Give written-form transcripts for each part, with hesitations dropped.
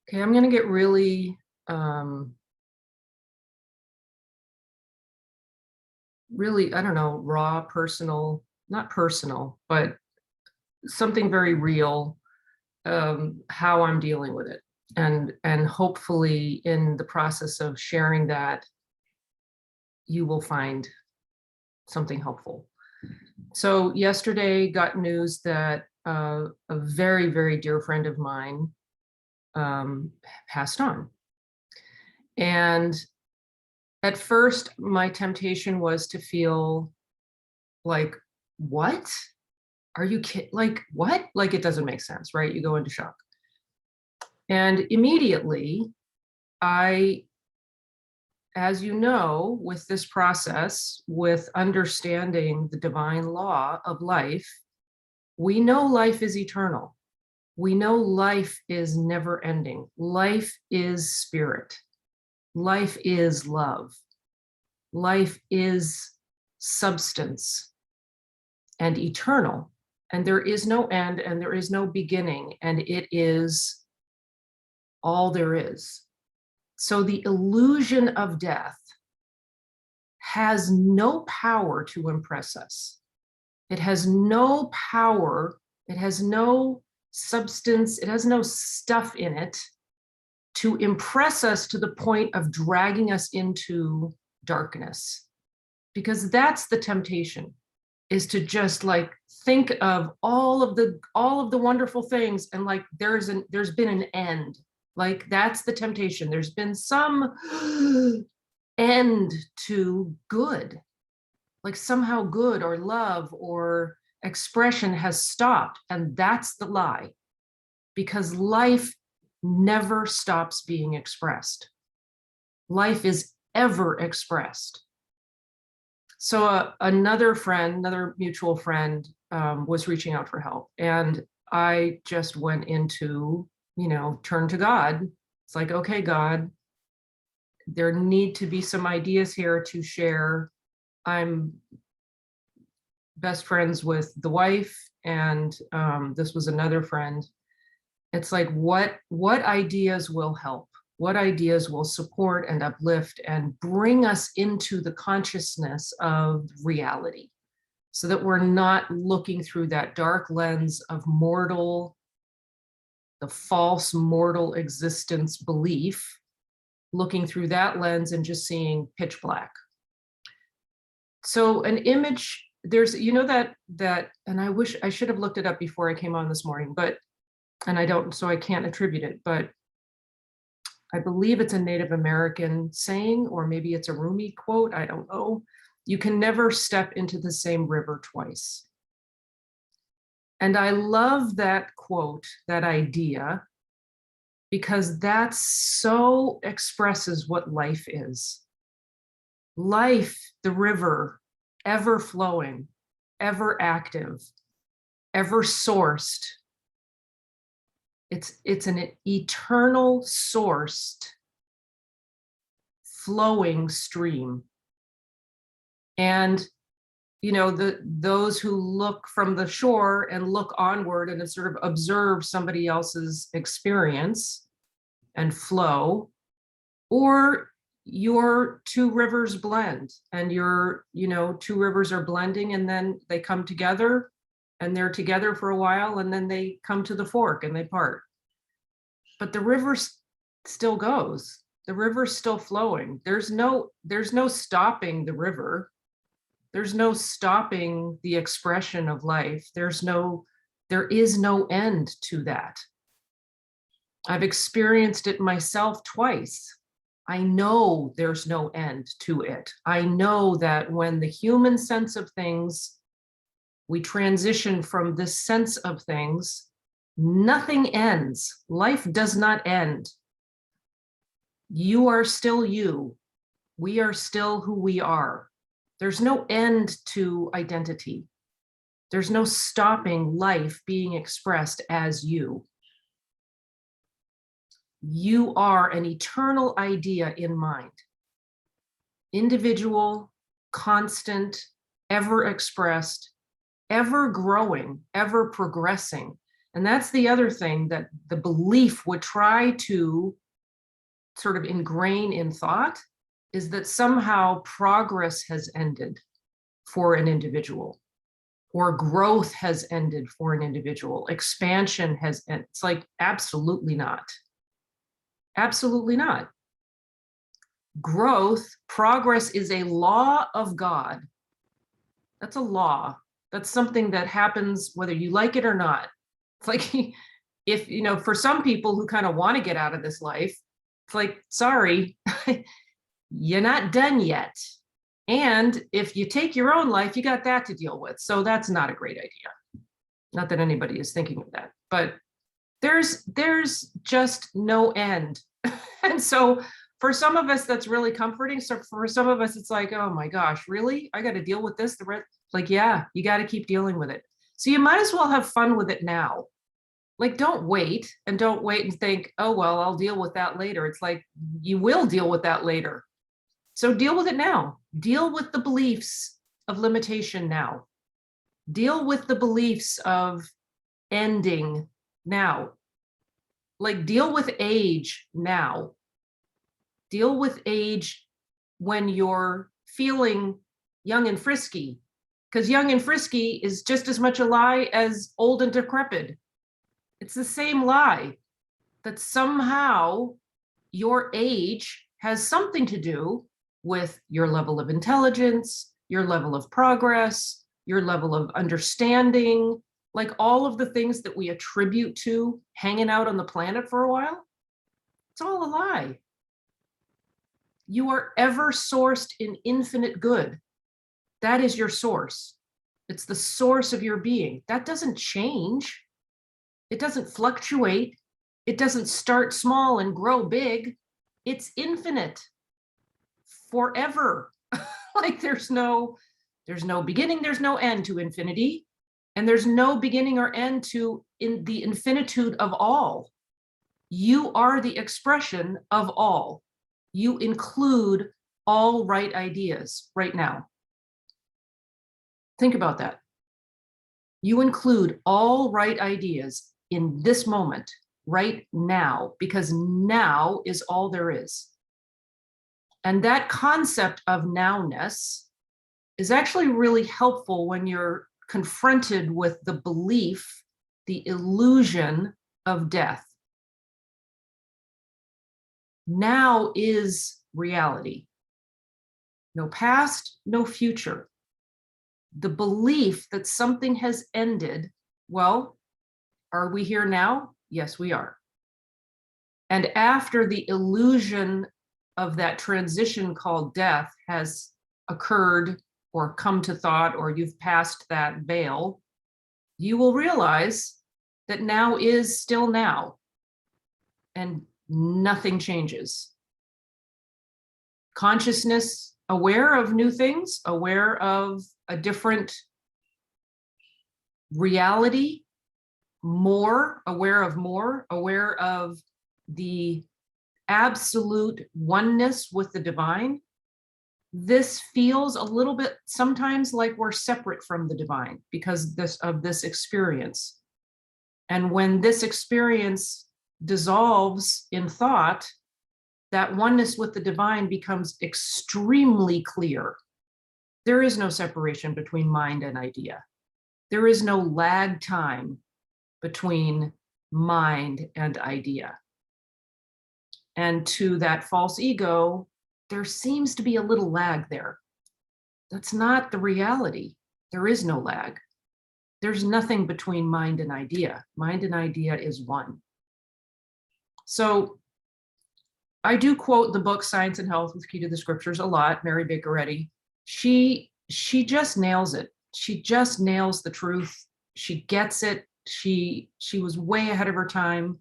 Okay, I'm going to get really, I don't know, raw, personal, not personal, but something very real, how I'm dealing with it. And hopefully in the process of sharing that, you will find something helpful. So yesterday got news that a very, very dear friend of mine passed on. And at first, my temptation was to feel like, what? Are you kidding? Like, what? Like, it doesn't make sense, right? You go into shock. And immediately, as you know, with this process, with understanding the divine law of life, we know life is eternal. We know life is never ending. Life is spirit. Life is love. Life is substance and eternal. And there is no end and there is no beginning, and it is all there is. So the illusion of death has no power to impress us. It has no power, it has no substance, it has no stuff in it to impress us to the point of dragging us into darkness. Because that's the temptation, is to just like think of all of the wonderful things, and like there's been an end. Like that's the temptation. There's been some end to good, like somehow good or love or expression has stopped, and that's the lie, because life never stops being expressed. Life is ever expressed. So another mutual friend was reaching out for help, and I just went into, turn to God. It's like, okay, God, there need to be some ideas here to share. I'm best friends with the wife, and this was another friend. It's like, what ideas will help? What ideas will support and uplift and bring us into the consciousness of reality, so that we're not looking through that dark lens of the false mortal existence belief, looking through that lens and just seeing pitch black. So an image, there's, that, and I wish I should have looked it up before I came on this morning, and I don't, so I can't attribute it, but I believe it's a Native American saying, or maybe it's a Rumi quote, I don't know. You can never step into the same river twice. And I love that quote, that idea, because that so expresses what life is. Life, the river, ever flowing, ever active, ever sourced. It's an eternal sourced flowing stream. And those who look from the shore and look onward and sort of observe somebody else's experience and flow, or your two rivers blend, and your two rivers are blending, and then they come together, and they're together for a while, and then they come to the fork and they part. But the river still goes. The river's still flowing. There's no stopping the river. There's no stopping the expression of life. There is no end to that. I've experienced it myself twice. I know there's no end to it. I know that when the human sense of things, we transition from this sense of things, nothing ends. Life does not end. You are still you. We are still who we are. There's no end to identity. There's no stopping life being expressed as you. You are an eternal idea in mind. Individual, constant, ever expressed, ever growing, ever progressing. And that's the other thing that the belief would try to sort of ingrain in thought, is that somehow progress has ended for an individual, or growth has ended for an individual, expansion has ended. It's like, absolutely not. Absolutely not. Growth, progress is a law of God. That's a law. That's something that happens whether you like it or not. It's like, if, you know, for some people who kind of want to get out of this life, it's like, sorry, you're not done yet. And if you take your own life, you got that to deal with. So that's not a great idea. Not that anybody is thinking of that, but there's just no end. And so for some of us, that's really comforting. So for some of us, it's like, oh my gosh, really? I got to deal with this? Like, yeah, you got to keep dealing with it. So you might as well have fun with it now. Like, don't wait and think, oh, well, I'll deal with that later. It's like, you will deal with that later. So deal with it now. Deal with the beliefs of limitation now. Deal with the beliefs of ending now. Like, deal with age now. Deal with age when you're feeling young and frisky, because young and frisky is just as much a lie as old and decrepit. It's the same lie, that somehow your age has something to do with your level of intelligence, your level of progress, your level of understanding, like all of the things that we attribute to hanging out on the planet for a while. It's all a lie. You are ever sourced in infinite good. That is your source. It's the source of your being. That doesn't change. It doesn't fluctuate. It doesn't start small and grow big. It's infinite forever. Like, there's no beginning, there's no end to infinity, and there's no beginning or end to the infinitude of all. You are the expression of all. You include all right ideas right now. Think about that. You include all right ideas in this moment, right now, because now is all there is. And that concept of nowness is actually really helpful when you're confronted with the belief, the illusion of death. Now is reality. No past, no future. The belief that something has ended, well, are we here now? Yes, we are. And after the illusion of that transition called death has occurred or come to thought, or you've passed that veil, you will realize that now is still now, and nothing changes. Consciousness, aware of new things, aware of a different reality, more aware of the absolute oneness with the divine. This feels a little bit sometimes like we're separate from the divine because of this experience. And when this experience dissolves in thought, that oneness with the divine becomes extremely clear. There is no separation between mind and idea. There is no lag time between mind and idea. And to that false ego, there seems to be a little lag there. That's not the reality. There is no lag. There's nothing between mind and idea. Mind and idea is one. So I do quote the book Science and Health with Key to the Scriptures a lot, Mary Baker Eddy. She just nails it. She just nails the truth. She gets it. She was way ahead of her time.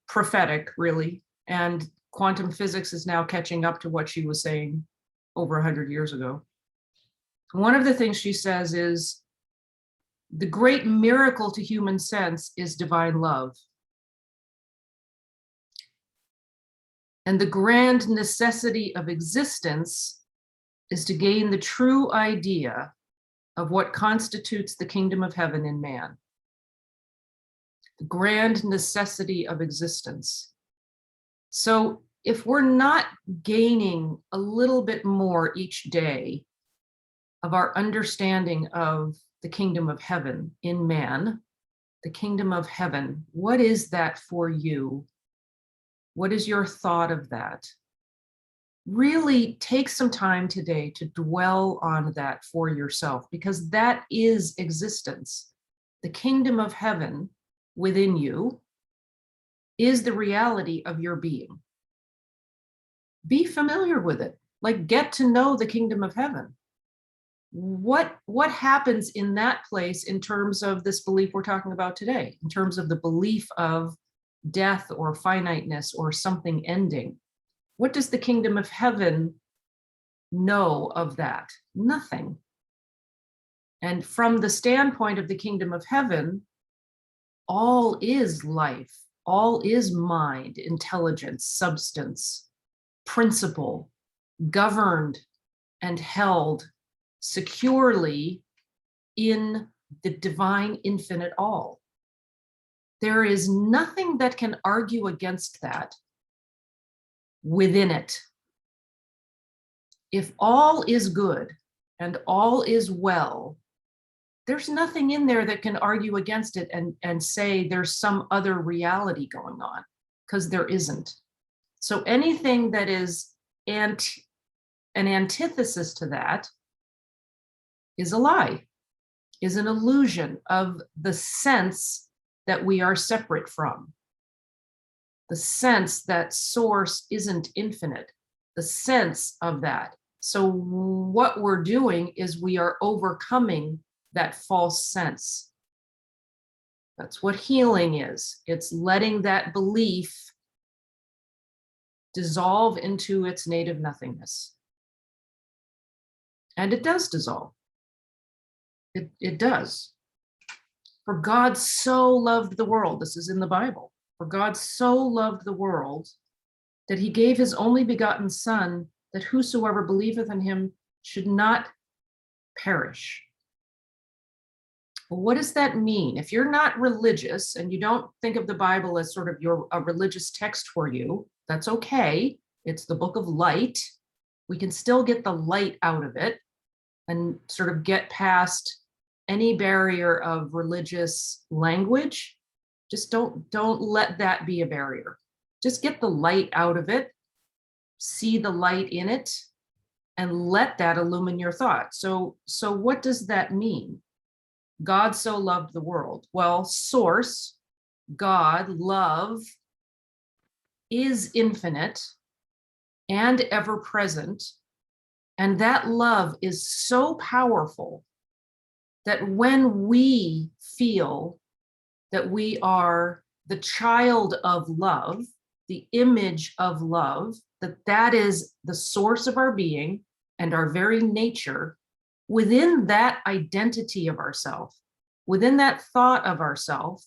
Prophetic, really. And quantum physics is now catching up to what she was saying over 100 years ago. One of the things she says is, the great miracle to human sense is divine love. And the grand necessity of existence is to gain the true idea of what constitutes the kingdom of heaven in man, the grand necessity of existence. So if we're not gaining a little bit more each day of our understanding of the kingdom of heaven in man, the kingdom of heaven, what is that for you? What is your thought of that? Really take some time today to dwell on that for yourself, because that is existence. The kingdom of heaven within you is the reality of your being. Be familiar with it, like get to know the kingdom of heaven. What happens in that place in terms of this belief we're talking about today, in terms of the belief of death or finiteness or something ending? What does the kingdom of heaven know of that? Nothing. And from the standpoint of the kingdom of heaven, all is life, all is mind, intelligence, substance, principle, governed and held securely in the divine infinite all. There is nothing that can argue against that within it. If all is good and all is well, there's nothing in there that can argue against it and say there's some other reality going on, because there isn't. So anything that is an antithesis to that is a lie, is an illusion of the sense that we are separate from, the sense that source isn't infinite, the sense of that. So what we're doing is we are overcoming that false sense. That's what healing is. It's letting that belief dissolve into its native nothingness. And it does dissolve. It does. For God so loved the world, this is in the Bible, for God so loved the world that he gave his only begotten Son, that whosoever believeth in him should not perish. Well, what does that mean? If you're not religious and you don't think of the Bible as sort of a religious text for you, that's okay. It's the book of light. We can still get the light out of it and sort of get past any barrier of religious language. Just don't let that be a barrier. Just get the light out of it, see the light in it, and let that illumine your thought. So what does that mean? God so loved the world. Well, source, God, love, is infinite and ever present. And that love is so powerful that when we feel that we are the child of love, the image of love, that is the source of our being and our very nature, within that identity of ourself, within that thought of ourself,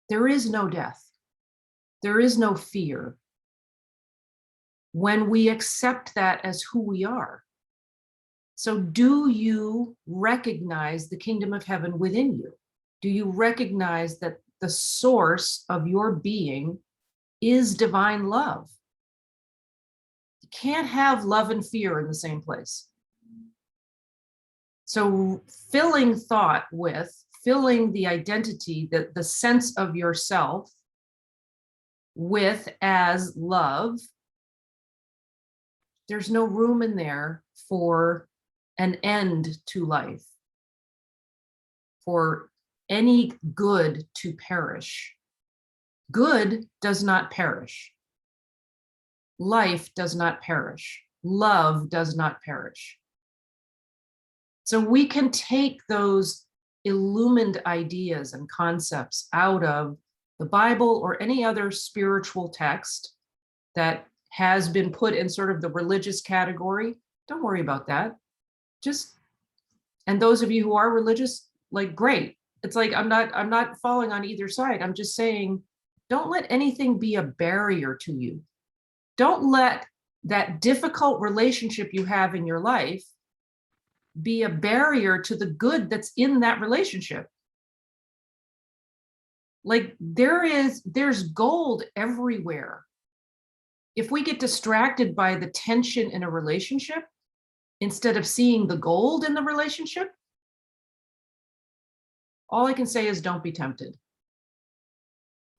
there is no death. There is no fear. When we accept that as who we are. So do you recognize the kingdom of heaven within you? Do you recognize that the source of your being is divine love? You can't have love and fear in the same place. So filling thought with, filling the identity, the sense of yourself with as love, there's no room in there for an end to life, for any good to perish. Good does not perish. Life does not perish. Love does not perish. So we can take those illumined ideas and concepts out of the Bible or any other spiritual text that has been put in sort of the religious category. Don't worry about that. And those of you who are religious, like, great. It's like, I'm not falling on either side. I'm just saying, don't let anything be a barrier to you. Don't let that difficult relationship you have in your life be a barrier to the good that's in that relationship. Like there's gold everywhere. If we get distracted by the tension in a relationship, instead of seeing the gold in the relationship, all I can say is don't be tempted.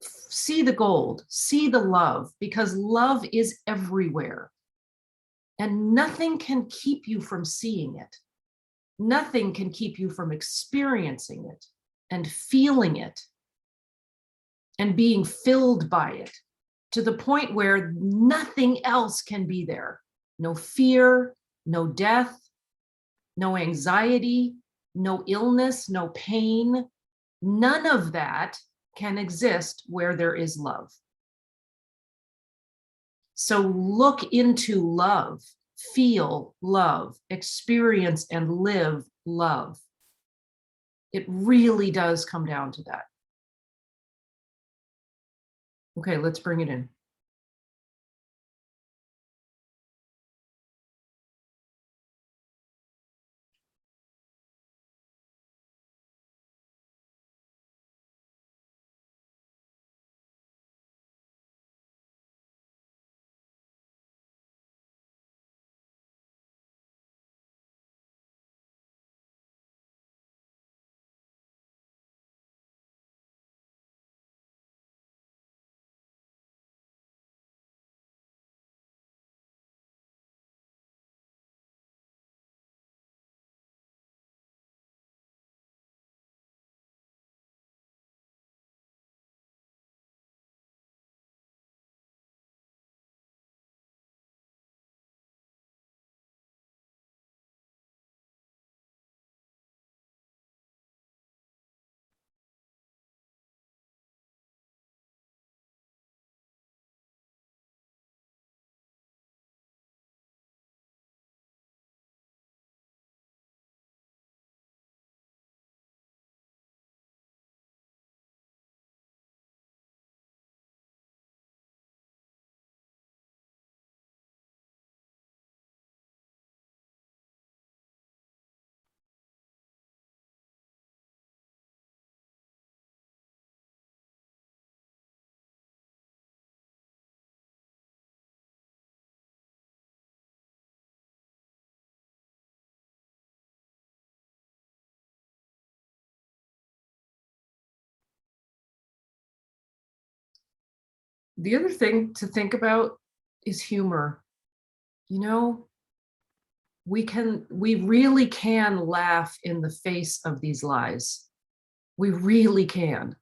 See the gold, see the love, because love is everywhere. And nothing can keep you from seeing it. Nothing can keep you from experiencing it and feeling it and being filled by it to the point where nothing else can be there. No fear, no death, no anxiety, no illness, no pain. None of that can exist where there is love. So look into love, feel love, experience and live love. It really does come down to that. Okay, let's bring it in. The other thing to think about is humor. You know, we really can laugh in the face of these lies. We really can.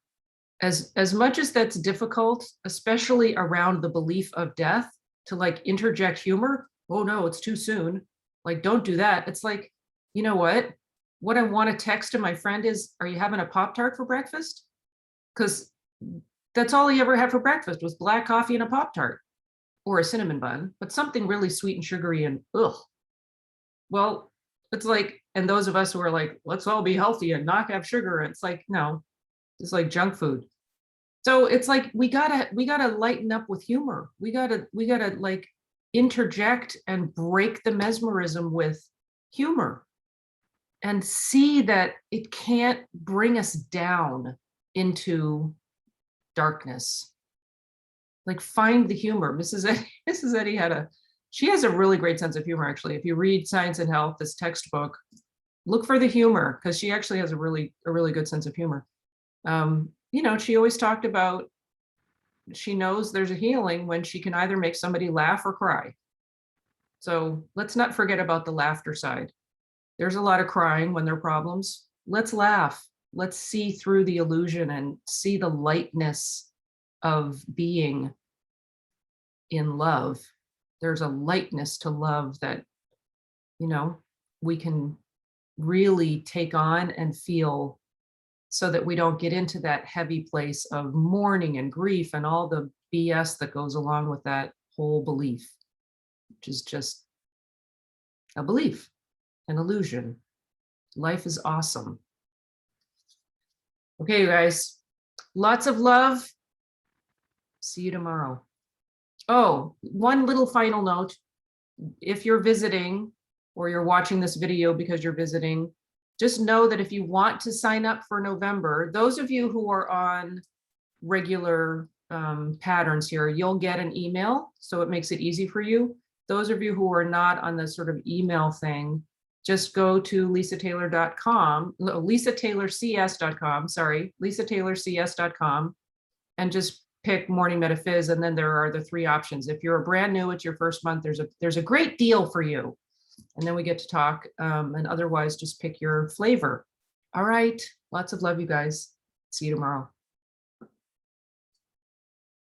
As much as that's difficult, especially around the belief of death, to like interject humor. Oh no, it's too soon. Like, don't do that. It's like, you know what? What I want to text to my friend is, are you having a Pop-Tart for breakfast? Because that's all he ever had for breakfast was black coffee and a Pop-Tart or a cinnamon bun, but something really sweet and sugary and ugh. Well, it's like, and those of us who are like, let's all be healthy and not have sugar. It's like, no, it's like junk food. So it's like, we gotta lighten up with humor. We gotta like interject and break the mesmerism with humor and see that it can't bring us down into darkness. Like, find the humor. Mrs. Eddy she has a really great sense of humor, actually. If you read Science and Health, this textbook, look for the humor, because she actually has a really good sense of humor. You know, she always talked about, she knows there's a healing when she can either make somebody laugh or cry. So let's not forget about the laughter side. There's a lot of crying when there are problems. Let's laugh. Let's see through the illusion and see the lightness of being in love. There's a lightness to love that, you know, we can really take on and feel, so that we don't get into that heavy place of mourning and grief and all the BS that goes along with that whole belief, which is just a belief, an illusion. Life is awesome. Okay, you guys, lots of love. See you tomorrow. Oh, one little final note. If you're visiting, or you're watching this video because you're visiting, just know that if you want to sign up for November, those of you who are on regular patterns here, you'll get an email, so it makes it easy for you. Those of you who are not on the sort of email thing, just go to lisataylor.com, lisataylorcs.com, sorry, lisataylorcs.com, and just pick Morning Metaphys, and then there are the 3 options. If you're brand new, it's your first month, there's a great deal for you. And then we get to talk, and otherwise just pick your flavor. All right, lots of love, you guys. See you tomorrow.